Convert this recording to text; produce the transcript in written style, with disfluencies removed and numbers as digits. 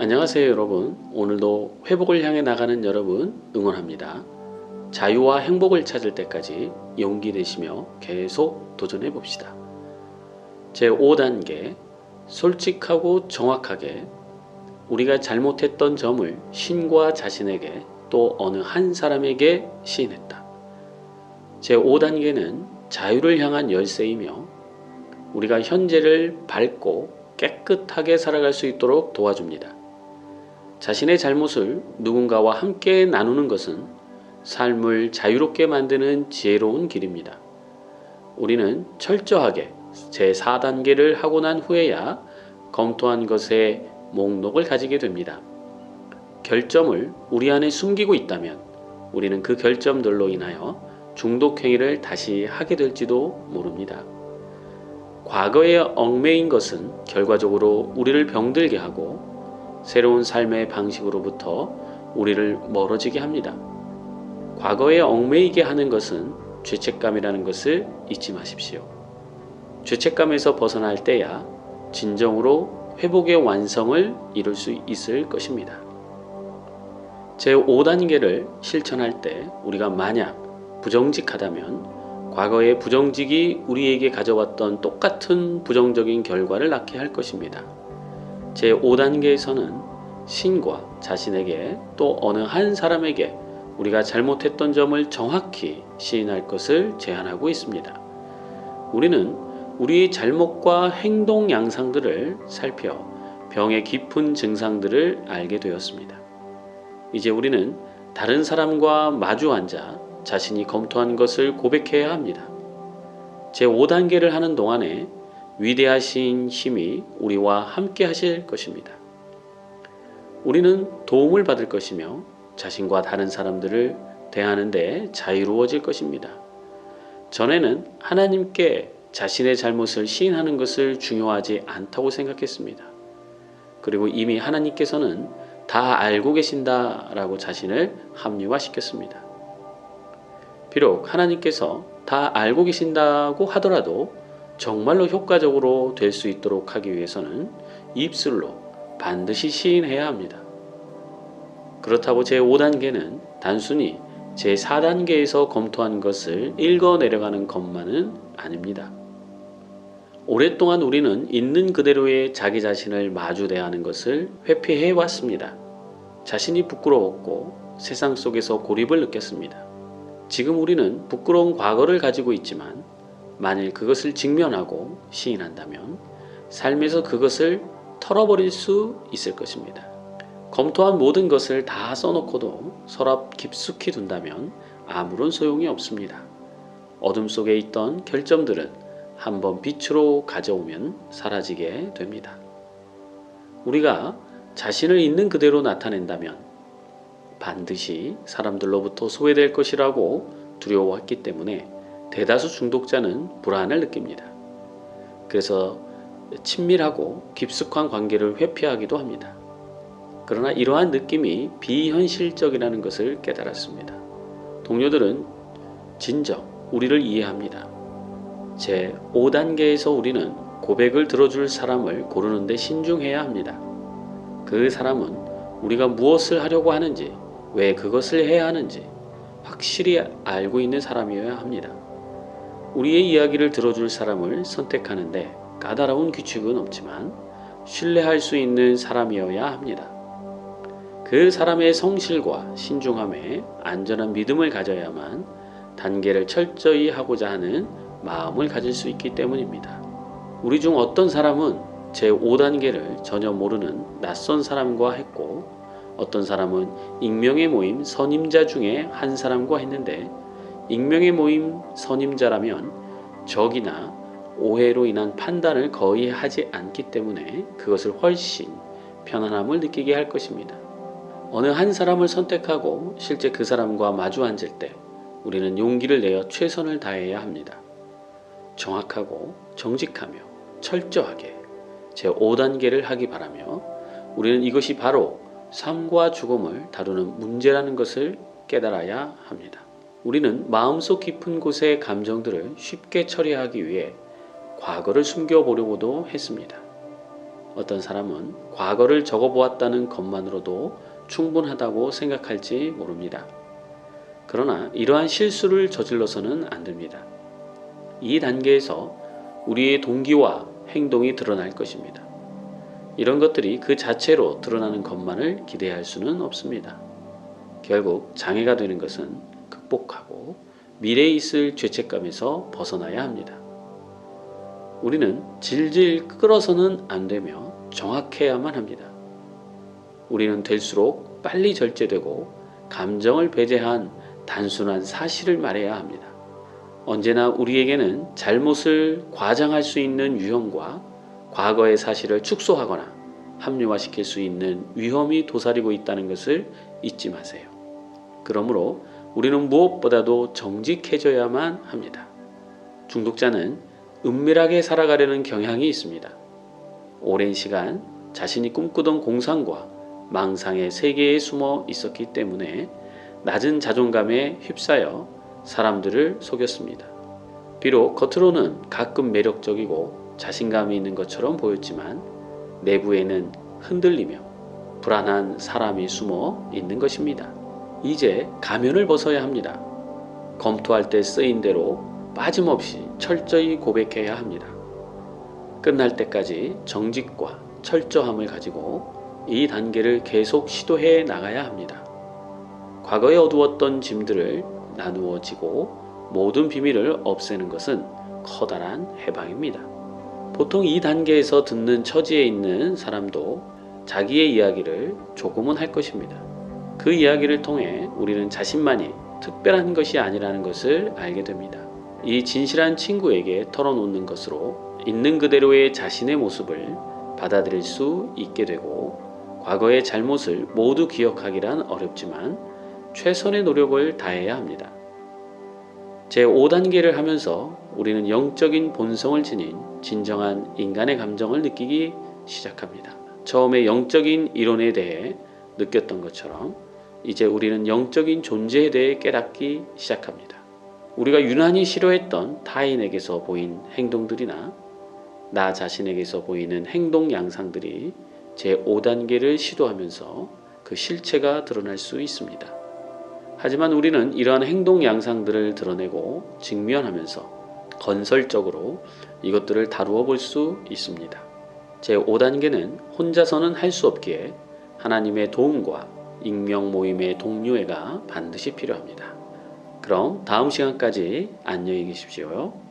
안녕하세요 여러분. 오늘도 회복을 향해 나가는 여러분 응원합니다. 자유와 행복을 찾을 때까지 용기 내시며 계속 도전해 봅시다. 제5단계 솔직하고 정확하게 우리가 잘못했던 점을 신과 자신에게 또 어느 한 사람에게 시인했다. 제5단계는 자유를 향한 열쇠이며 우리가 현재를 밝고 깨끗하게 살아갈 수 있도록 도와줍니다. 자신의 잘못을 누군가와 함께 나누는 것은 삶을 자유롭게 만드는 지혜로운 길입니다. 우리는 철저하게 제4단계를 하고 난 후에야 검토한 것의 목록을 가지게 됩니다. 결점을 우리 안에 숨기고 있다면 우리는 그 결점들로 인하여 중독행위를 다시 하게 될지도 모릅니다. 과거에 얽매인 것은 결과적으로 우리를 병들게 하고 새로운 삶의 방식으로부터 우리를 멀어지게 합니다. 과거에 얽매이게 하는 것은 죄책감이라는 것을 잊지 마십시오. 죄책감에서 벗어날 때야 진정으로 회복의 완성을 이룰 수 있을 것입니다. 제5단계를 실천할 때 우리가 만약 부정직하다면 과거의 부정직이 우리에게 가져왔던 똑같은 부정적인 결과를 낳게 할 것입니다. 제5단계에서는 신과 자신에게 또 어느 한 사람에게 우리가 잘못했던 점을 정확히 시인할 것을 제안하고 있습니다. 우리는 우리의 잘못과 행동 양상들을 살펴 병의 깊은 증상들을 알게 되었습니다. 이제 우리는 다른 사람과 마주 앉아 자신이 검토한 것을 고백해야 합니다. 제5단계를 하는 동안에 위대하신 힘이 우리와 함께 하실 것입니다. 우리는 도움을 받을 것이며 자신과 다른 사람들을 대하는 데 자유로워질 것입니다. 전에는 하나님께 자신의 잘못을 시인하는 것을 중요하지 않다고 생각했습니다. 그리고 이미 하나님께서는 다 알고 계신다라고 자신을 합리화시켰습니다. 비록 하나님께서 다 알고 계신다고 하더라도 정말로 효과적으로 될 수 있도록 하기 위해서는 입술로 반드시 시인해야 합니다. 그렇다고 제5단계는 단순히 제4단계에서 검토한 것을 읽어 내려가는 것만은 아닙니다. 오랫동안 우리는 있는 그대로의 자기 자신을 마주 대하는 것을 회피해 왔습니다. 자신이 부끄러웠고 세상 속에서 고립을 느꼈습니다. 지금 우리는 부끄러운 과거를 가지고 있지만 만일 그것을 직면하고 시인한다면 삶에서 그것을 털어버릴 수 있을 것입니다. 검토한 모든 것을 다 써놓고도 서랍 깊숙이 둔다면 아무런 소용이 없습니다. 어둠 속에 있던 결점들은 한번 빛으로 가져오면 사라지게 됩니다. 우리가 자신을 있는 그대로 나타낸다면 반드시 사람들로부터 소외될 것이라고 두려워했기 때문에 대다수 중독자는 불안을 느낍니다. 그래서 친밀하고 깊숙한 관계를 회피하기도 합니다. 그러나 이러한 느낌이 비현실적이라는 것을 깨달았습니다. 동료들은 진정 우리를 이해합니다. 제5단계에서 우리는 고백을 들어줄 사람을 고르는 데 신중해야 합니다. 그 사람은 우리가 무엇을 하려고 하는지, 왜 그것을 해야 하는지 확실히 알고 있는 사람이어야 합니다. 우리의 이야기를 들어줄 사람을 선택하는데 까다로운 규칙은 없지만 신뢰할 수 있는 사람이어야 합니다. 그 사람의 성실과 신중함에 안전한 믿음을 가져야만 단계를 철저히 하고자 하는 마음을 가질 수 있기 때문입니다. 우리 중 어떤 사람은 제5단계를 전혀 모르는 낯선 사람과 했고 어떤 사람은 익명의 모임 선임자 중에 한 사람과 했는데 익명의 모임 선임자라면 적이나 오해로 인한 판단을 거의 하지 않기 때문에 그것을 훨씬 편안함을 느끼게 할 것입니다. 어느 한 사람을 선택하고 실제 그 사람과 마주 앉을 때 우리는 용기를 내어 최선을 다해야 합니다. 정확하고 정직하며 철저하게 제5단계를 하기 바라며 우리는 이것이 바로 삶과 죽음을 다루는 문제라는 것을 깨달아야 합니다. 우리는 마음속 깊은 곳의 감정들을 쉽게 처리하기 위해 과거를 숨겨보려고도 했습니다. 어떤 사람은 과거를 적어보았다는 것만으로도 충분하다고 생각할지 모릅니다. 그러나 이러한 실수를 저질러서는 안 됩니다. 이 단계에서 우리의 동기와 행동이 드러날 것입니다. 이런 것들이 그 자체로 드러나는 것만을 기대할 수는 없습니다. 결국 장애가 되는 것은 극복하고 미래에 있을 죄책감에서 벗어나야 합니다. 우리는 질질 끌어서는 안 되며 정확해야만 합니다. 우리는 될수록 빨리 절제되고 감정을 배제한 단순한 사실을 말해야 합니다. 언제나 우리에게는 잘못을 과장할 수 있는 유형과 과거의 사실을 축소하거나 합리화시킬 수 있는 위험이 도사리고 있다는 것을 잊지 마세요. 그러므로 우리는 무엇보다도 정직해져야만 합니다. 중독자는 은밀하게 살아가려는 경향이 있습니다. 오랜 시간 자신이 꿈꾸던 공상과 망상의 세계에 숨어 있었기 때문에 낮은 자존감에 휩싸여 사람들을 속였습니다. 비록 겉으로는 가끔 매력적이고 자신감이 있는 것처럼 보였지만 내부에는 흔들리며 불안한 사람이 숨어 있는 것입니다. 이제 가면을 벗어야 합니다. 검토할 때 쓰인 대로 빠짐없이 철저히 고백해야 합니다. 끝날 때까지 정직과 철저함을 가지고 이 단계를 계속 시도해 나가야 합니다. 과거에 어두웠던 짐들을 나누어지고 모든 비밀을 없애는 것은 커다란 해방입니다. 보통 이 단계에서 듣는 처지에 있는 사람도 자기의 이야기를 조금은 할 것입니다. 그 이야기를 통해 우리는 자신만이 특별한 것이 아니라는 것을 알게 됩니다. 이 진실한 친구에게 털어놓는 것으로 있는 그대로의 자신의 모습을 받아들일 수 있게 되고 과거의 잘못을 모두 기억하기란 어렵지만 최선의 노력을 다해야 합니다. 제5단계를 하면서 우리는 영적인 본성을 지닌 진정한 인간의 감정을 느끼기 시작합니다. 처음에 영적인 이론에 대해 느꼈던 것처럼 이제 우리는 영적인 존재에 대해 깨닫기 시작합니다. 우리가 유난히 싫어했던 타인에게서 보인 행동들이나 나 자신에게서 보이는 행동 양상들이 제5단계를 시도하면서 그 실체가 드러날 수 있습니다. 하지만 우리는 이러한 행동 양상들을 드러내고 직면하면서 건설적으로 이것들을 다루어 볼 수 있습니다. 제5단계는 혼자서는 할 수 없기에 하나님의 도움과 익명 모임의 동료애가 반드시 필요합니다. 그럼 다음 시간까지 안녕히 계십시오.